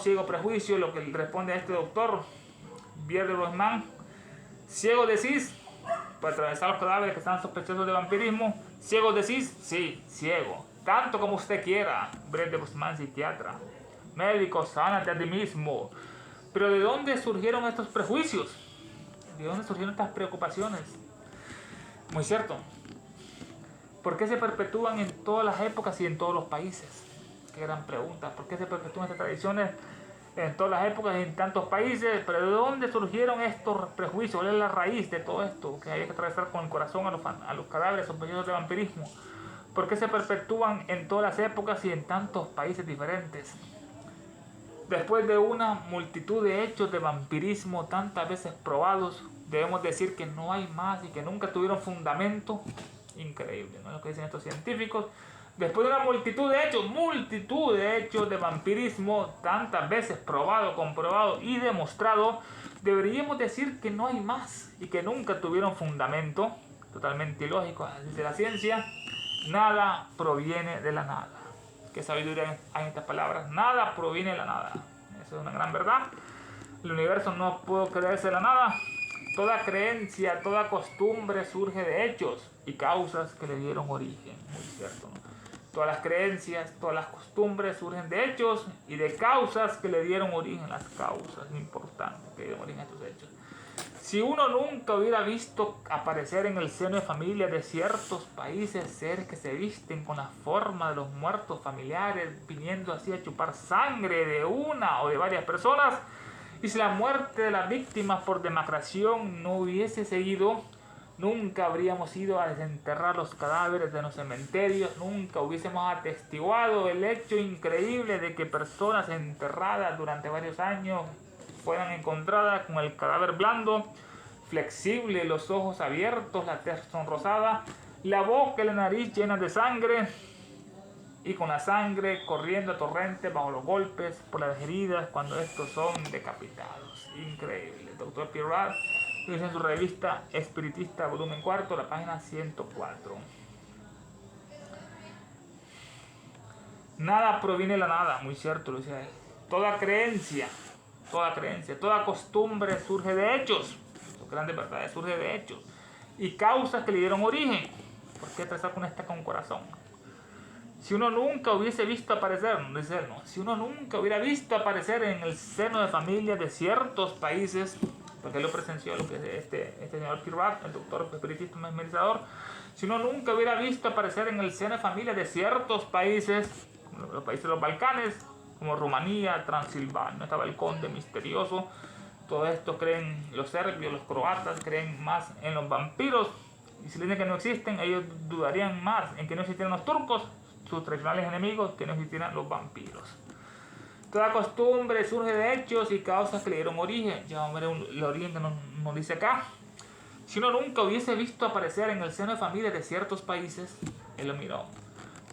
ciego prejuicio, lo que le responde a este doctor, Pierre de Brosman: ciego decís, para atravesar los cadáveres que están sospechosos de vampirismo. Ciego decís, sí, ciego, tanto como usted quiera. Brett de Brosman, psiquiatra. Médico, sánate a ti mismo. Pero ¿de dónde surgieron estos prejuicios? ¿De dónde surgieron estas preocupaciones? Muy cierto. ¿Por qué se perpetúan en todas las épocas y en todos los países? Qué gran pregunta. ¿Por qué se perpetúan estas tradiciones en todas las épocas y en tantos países? Pero ¿de dónde surgieron estos prejuicios? ¿Cuál es la raíz de todo esto? Que había que atravesar con el corazón a los cadáveres sospechosos de vampirismo. ¿Por qué se perpetúan en todas las épocas y en tantos países diferentes? Después de una multitud de hechos de vampirismo tantas veces probados, debemos decir que no hay más y que nunca tuvieron fundamento. Increíble, ¿no? Lo que dicen estos científicos. Después de una multitud de hechos de vampirismo, tantas veces probado, comprobado y demostrado, deberíamos decir que no hay más y que nunca tuvieron fundamento, totalmente ilógico, desde la ciencia. Nada proviene de la nada. Qué sabiduría hay en estas palabras. Nada proviene de la nada. Eso es una gran verdad. El universo no puede crearse de la nada. Toda creencia, toda costumbre surge de hechos y causas que le dieron origen. Muy cierto, ¿no? Todas las creencias, todas las costumbres surgen de hechos y de causas que le dieron origen. Las causas importantes que le dieron origen a estos hechos. Si uno nunca hubiera visto aparecer en el seno de familia de ciertos países seres que se visten con la forma de los muertos familiares, viniendo así a chupar sangre de una o de varias personas, y si la muerte de las víctimas por demacración no hubiese seguido, nunca habríamos ido a desenterrar los cadáveres de los cementerios, nunca hubiésemos atestiguado el hecho increíble de que personas enterradas durante varios años fueran encontradas con el cadáver blando, flexible, los ojos abiertos, la tez sonrosada, la boca y la nariz llenas de sangre, y con la sangre corriendo a torrente bajo los golpes por las heridas cuando estos son decapitados. Increíble. El Dr. Pirrat lo dice en su revista Espiritista, volumen 4, la página 104. Nada proviene de la nada, muy cierto, lo dice él. Toda creencia, toda costumbre surge de hechos. Son grandes verdades, surge de hechos y causas que le dieron origen. ¿Por qué trazar con esta con corazón? Si uno nunca hubiese visto aparecer, dice él, no, si uno nunca hubiera visto aparecer en el seno de familia de ciertos países, porque él lo presenció, lo que es este señor Pirrat, el doctor espiritista mesmerizador, si uno nunca hubiera visto aparecer en el seno de familia de ciertos países, como los países de los Balcanes, como Rumanía, Transilvania, estaba el conde misterioso, todo esto creen los serbios, los croatas, creen más en los vampiros, y si dicen que no existen, ellos dudarían más en que no existieran los turcos, sus tradicionales enemigos, que no existieran los vampiros. Toda costumbre surge de hechos y causas que le dieron origen. Ya vamos a ver el origen que nos dice acá. Si uno nunca hubiese visto aparecer en el seno de familia de ciertos países, él lo miró.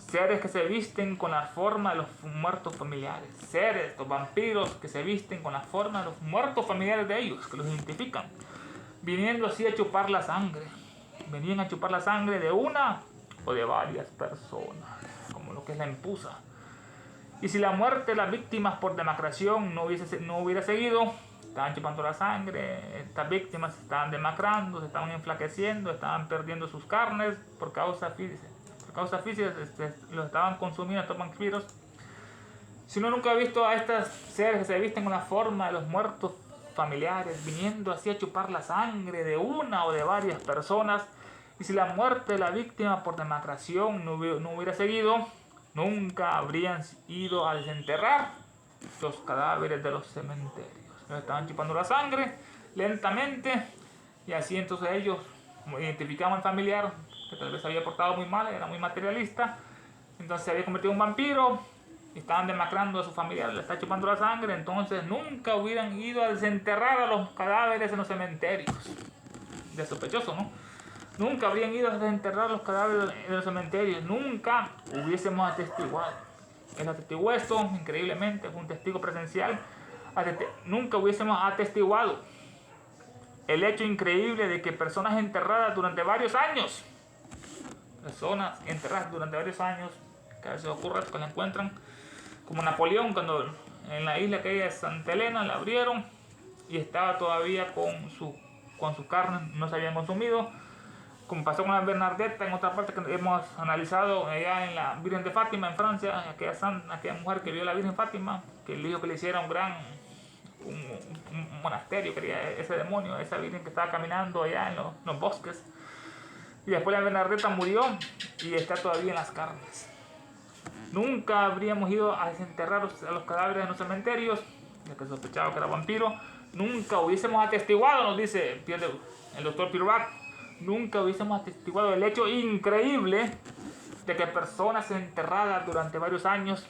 Seres que se visten con la forma de los muertos familiares. Seres, los vampiros que se visten con la forma de los muertos familiares de ellos, que los identifican. Viniendo así a chupar la sangre. Venían a chupar la sangre de una o de varias personas, como lo que es la empusa. Y si la muerte de las víctimas por demacración no hubiera seguido, estaban chupando la sangre, estas víctimas se estaban demacrando, se estaban enflaqueciendo, estaban perdiendo sus carnes por causa física, los estaban consumiendo estos vampiros. Si uno nunca ha visto a estas seres que se visten con la forma de los muertos familiares, viniendo así a chupar la sangre de una o de varias personas, y si la muerte de la víctima por demacración no hubiera seguido, nunca habrían ido a desenterrar los cadáveres de los cementerios. Ellos estaban chupando la sangre lentamente, y así entonces ellos identificaban al familiar que tal vez se había portado muy mal, era muy materialista, entonces se había convertido en un vampiro, y estaban demacrando a su familiar, le está chupando la sangre, entonces nunca hubieran ido a desenterrar a los cadáveres en los cementerios. De sospechoso, ¿no? Nunca habrían ido a desenterrar los cadáveres en los cementerios, nunca hubiésemos atestiguado. Él atestiguó esto, increíblemente, fue un testigo presencial. Nunca hubiésemos atestiguado el hecho increíble de que personas enterradas durante varios años, que a veces ocurre que la encuentran, como Napoleón, cuando en la isla aquella de Santa Elena la abrieron y estaba todavía con su carne, no se habían consumido. Como pasó con la Bernardetta en otra parte que hemos analizado allá en la Virgen de Fátima en Francia, aquella mujer que vio a la Virgen Fátima, que le dijo que le hiciera un monasterio, quería ese demonio, esa virgen que estaba caminando allá en los bosques. Y después la Bernardetta murió y está todavía en las carnes. Nunca habríamos ido a desenterrar a los cadáveres en los cementerios, ya que sospechaba que era vampiro. Nunca hubiésemos atestiguado, nos dice el doctor Pirrat, nunca hubiésemos atestiguado el hecho increíble de que personas enterradas durante varios años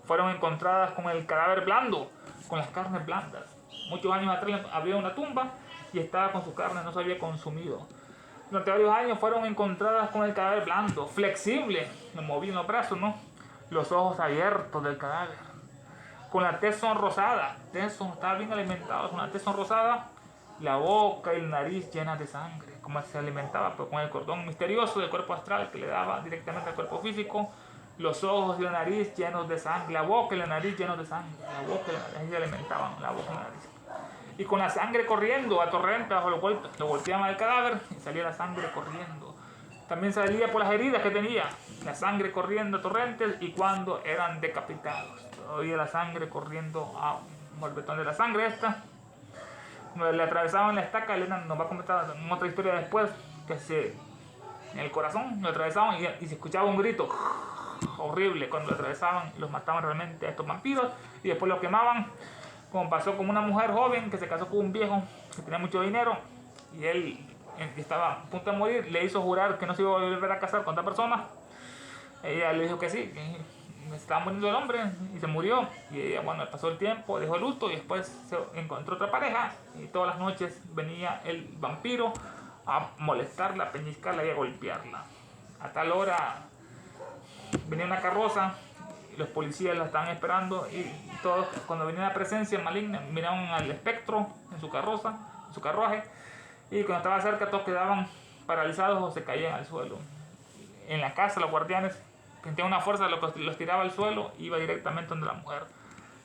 fueron encontradas con el cadáver blando, con las carnes blandas. Muchos años atrás había una tumba y estaba con su carne, no se había consumido. durante varios años fueron encontradas con el cadáver blando, flexible, me movían los brazos, ¿no? Los ojos abiertos del cadáver, con la tez sonrosada, estaba bien alimentado, con la tez sonrosada, la boca y la nariz llenas de sangre, como se alimentaba, pues, con el cordón misterioso del cuerpo astral que le daba directamente al cuerpo físico, los ojos y la nariz llenos de sangre, la boca y la nariz llenos de sangre, la boca y la nariz se alimentaban, la boca y la nariz. Y con la sangre corriendo a torrente bajo los golpes, lo golpeaban el cadáver y salía la sangre corriendo. También salía por las heridas que tenía, la sangre corriendo a torrentes, y cuando eran decapitados, todavía la sangre corriendo a morbetón de la sangre esta. Le atravesaban la estaca, Elena nos va a comentar en otra historia después, que en el corazón lo atravesaban y se escuchaba un grito horrible cuando lo atravesaban, los mataban realmente a estos vampiros, y después lo quemaban, como pasó con una mujer joven que se casó con un viejo que tenía mucho dinero, y él estaba a punto de morir, le hizo jurar que no se iba a volver a casar con otra persona. Ella le dijo que sí, que estaba muriendo el hombre, y se murió. Y ella, bueno, pasó el tiempo, dejó el luto, y después se encontró otra pareja, y todas las noches venía el vampiro a molestarla, a peñiscarla y a golpearla. A tal hora venía una carroza, y los policías la estaban esperando, y todos, cuando venía la presencia maligna, miraban al espectro en su carroza, en su carruaje, y cuando estaba cerca todos quedaban paralizados o se caían al suelo. En la casa los guardianes sentían una fuerza, los tiraba al suelo, iba directamente donde la mujer.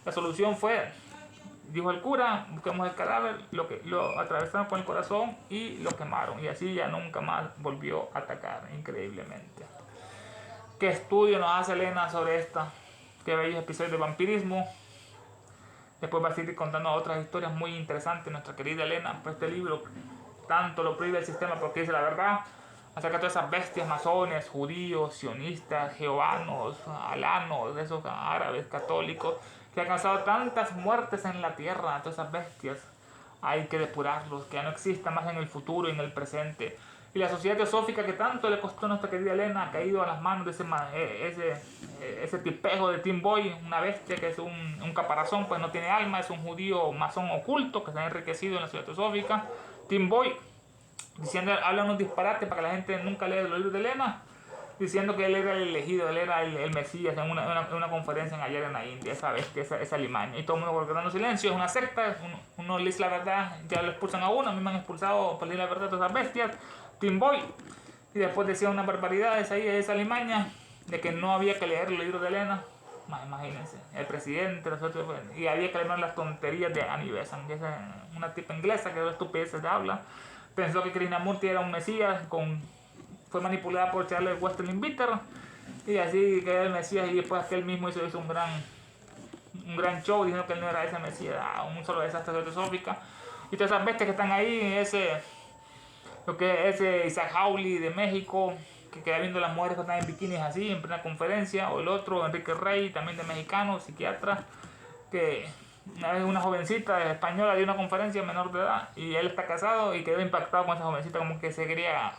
La solución fue, dijo el cura, busquemos el cadáver, lo atravesaron con el corazón y lo quemaron, y así ya nunca más volvió a atacar, increíblemente. ¿Qué estudio nos hace Elena sobre esta? Qué bellos episodios de vampirismo. Después va a seguir contando otras historias muy interesantes nuestra querida Elena, pues este libro tanto lo prohíbe el sistema porque dice la verdad acerca de todas esas bestias masones, judíos, sionistas, jehovanos, alanos, esos árabes, católicos, que han causado tantas muertes en la tierra. Todas esas bestias hay que depurarlos, que ya no existan más en el futuro y en el presente. Y la sociedad teosófica que tanto le costó a nuestra querida Elena ha caído a las manos de ese tipejo de Tim Boy, una bestia que es un caparazón, pues no tiene alma, es un judío masón oculto que se ha enriquecido en la sociedad teosófica. Tim Boy, diciendo, habla unos disparates para que la gente nunca lea los libros de Elena, diciendo que él era el elegido, él era el Mesías en una conferencia ayer en la India, esa bestia, esa limaña. Y todo el mundo guardando silencio, es una secta, uno le dice la verdad, ya lo expulsan a uno, a mí me han expulsado por decir la verdad de todas esas bestias, Tim Boy. Y después decía unas barbaridades ahí, esa limaña, de que no había que leer los libros de Elena. Imagínense, el presidente, y había que leer las tonterías de Annie Besant, que es una tipa inglesa que de estupideces de habla. Pensó que Krishnamurti era un mesías, fue manipulada por Charles Wesley Invitter, y así que era el mesías, y después aquel mismo hizo un gran show diciendo que él no era ese mesías, un solo desastre teosófica. Y todas esas bestias que están ahí, lo que es ese Isaac Hawley de México, que queda viendo las mujeres que están en bikinis así, en plena conferencia, o el otro, Enrique Rey, también de mexicano, psiquiatra, que una vez una jovencita española dio una conferencia menor de edad, y él está casado y quedó impactado con esa jovencita, como que se quería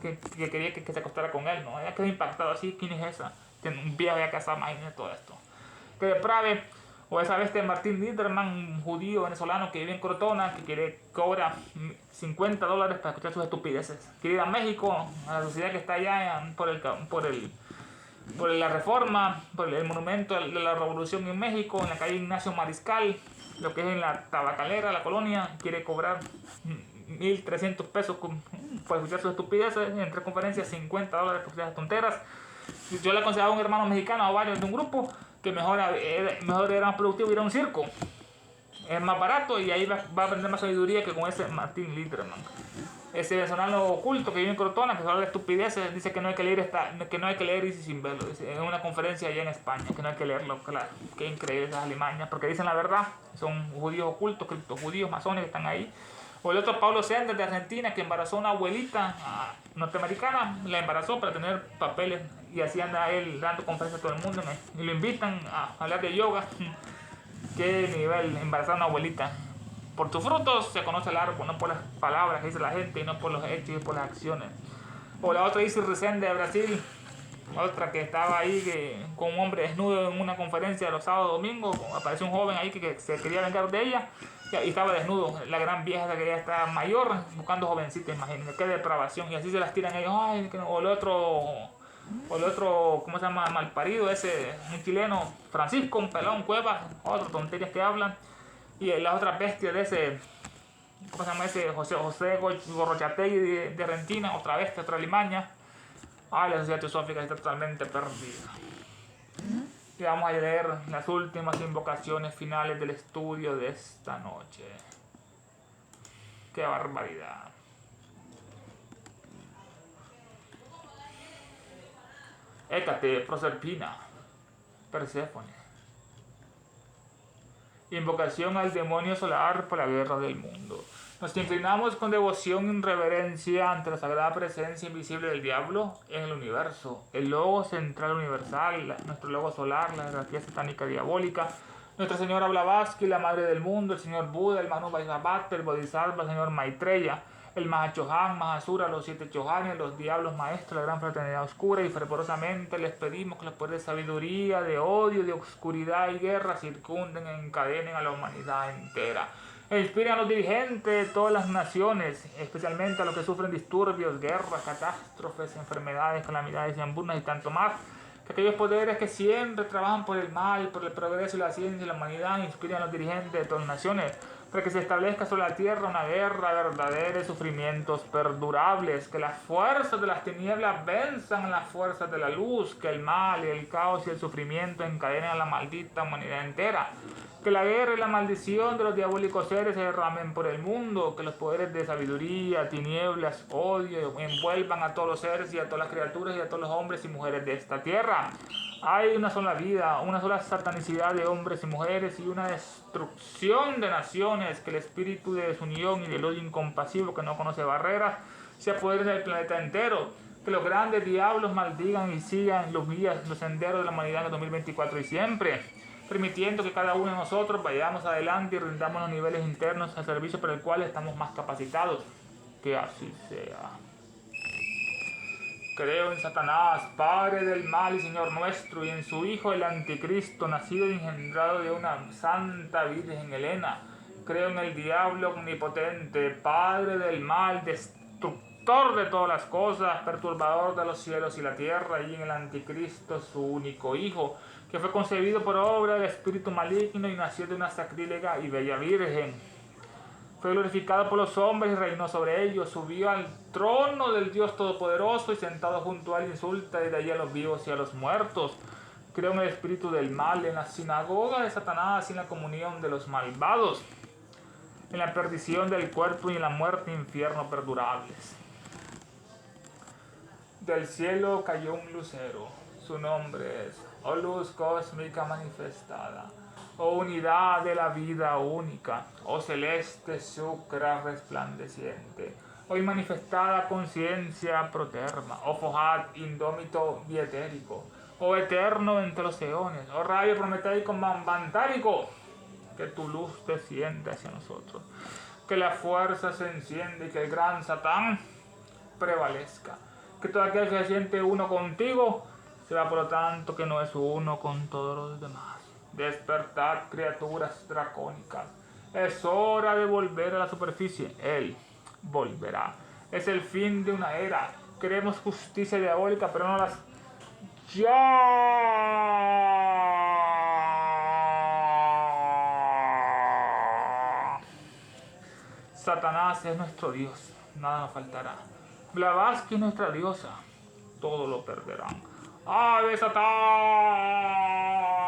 que se acostara con él, ¿no? Ella quedó impactado así, ¿quién es esa? Un viejo ya casado, imagínate todo esto. Que deprave, o esa bestia de Martin Lederman, un judío venezolano que vive en Crotona, que cobra $50 para escuchar sus estupideces. Quiere ir a México, a la sociedad que está allá por la reforma, por el monumento de la revolución en México, en la calle Ignacio Mariscal, lo que es en la tabacalera, la colonia, quiere cobrar 1,300 pesos por escuchar sus estupideces, en 3 conferencias, $50 por escuchar esas tonteras. Yo le aconsejaba a un hermano mexicano, a varios de un grupo, que mejor era más productivo ir a un circo. Es más barato y ahí va a aprender más sabiduría que con ese Martin Lederman. Ese venezolano oculto que vive en Crotona, que habla de estupideces, dice que no hay que leer Isis sin verlo. Dice, en una conferencia allá en España, que no hay que leerlo, claro. Qué increíble esas alimañas, porque dicen la verdad. Son judíos ocultos, criptojudíos, masones que están ahí. O el otro, Pablo Sender de Argentina, que embarazó a una abuelita norteamericana, la embarazó para tener papeles, y así anda él dando conferencias a todo el mundo, y lo invitan a hablar de yoga. Qué nivel, embarazar a una abuelita. Por sus frutos se conoce el árbol, no por las palabras que dice la gente, y no por los hechos y por las acciones. O la otra, Isis Resende de Brasil, Otra que estaba ahí con un hombre desnudo en una conferencia de los sábados domingos. Apareció un joven ahí que se quería vengar de ella y estaba desnudo. La gran vieja que ya está mayor buscando jovencitas, imagínense, qué depravación. Y así se las tiran ellos. Ay, o el otro, ¿cómo se llama? Malparido, ese, un chileno, Francisco, un pelón, Cuevas, otras tonterías que hablan. Y las otras bestias de ese, ¿cómo se llama ese? José Gorrochategui de Argentina, otra bestia, otra limaña. La sociedad teosófica está totalmente perdida. Y vamos a leer las últimas invocaciones finales del estudio de esta noche. ¡Qué barbaridad! Hécate, Proserpina, Perséfone. Invocación al demonio solar por la guerra del mundo. Nos inclinamos con devoción y reverencia ante la sagrada presencia invisible del diablo en el universo, el logo central universal, nuestro logo solar, la jerarquía satánica diabólica, Nuestra Señora Blavatsky, la Madre del Mundo, el Señor Buda, el Manu Vaishnavata, el Bodhisattva, el Señor Maitreya, el Mahachohan, Mahasura, los 7 Chohanes, los diablos maestros, la gran fraternidad oscura, y fervorosamente les pedimos que los poderes de sabiduría, de odio, de oscuridad y guerra circunden e encadenen a la humanidad entera. E inspiren a los dirigentes de todas las naciones, especialmente a los que sufren disturbios, guerras, catástrofes, enfermedades, calamidades y hambrunas y tanto más. Que aquellos poderes que siempre trabajan por el mal, por el progreso y la ciencia y la humanidad, inspiren a los dirigentes de todas las naciones para que se establezca sobre la tierra una guerra verdadera y sufrimientos perdurables, que las fuerzas de las tinieblas venzan a las fuerzas de la luz, que el mal y el caos y el sufrimiento encadenen a la maldita humanidad entera, que la guerra y la maldición de los diabólicos seres se derramen por el mundo, que los poderes de sabiduría, tinieblas, odio envuelvan a todos los seres y a todas las criaturas y a todos los hombres y mujeres de esta tierra. Hay una sola vida, una sola satanicidad de hombres y mujeres y una destrucción de naciones, que el espíritu de desunión y del odio incompasivo que no conoce barreras se apodere del planeta entero, que los grandes diablos maldigan y sigan los guías, los senderos de la humanidad en el 2024 y siempre, permitiendo que cada uno de nosotros vayamos adelante y rindamos los niveles internos al servicio para el cual estamos más capacitados. Que así sea. Creo en Satanás, padre del mal y señor nuestro, y en su hijo el anticristo, nacido y engendrado de una santa virgen Helena. Creo en el diablo omnipotente, padre del mal, destructor de todas las cosas, perturbador de los cielos y la tierra, y en el anticristo, su único hijo, que fue concebido por obra del espíritu maligno y nació de una sacrílega y bella virgen. Fue glorificado por los hombres y reinó sobre ellos, subió al trono del Dios Todopoderoso y sentado junto a él insulta desde allí a los vivos y a los muertos. Creo en el espíritu del mal, en la sinagoga de Satanás y en la comunión de los malvados, en la perdición del cuerpo y en la muerte e infierno perdurables. Del cielo cayó un lucero, su nombre es, oh luz cósmica manifestada, oh unidad de la vida única, oh celeste sucra resplandeciente, oh manifestada conciencia proterma, oh fojad indómito y etérico, oh eterno entre los eones, oh rayo prometeico mambantárico, que tu luz desciende hacia nosotros, que la fuerza se enciende y que el gran Satán prevalezca, que todo aquel que se siente uno contigo será por lo tanto que no es uno con todos los demás. Despertad, criaturas dracónicas. Es hora de volver a la superficie. Él volverá. Es el fin de una era. Queremos justicia diabólica, pero no las... ¡Ya! Satanás es nuestro Dios. Nada nos faltará. Blavatsky es nuestra diosa. Todo lo perderán. ¡Ave Satán!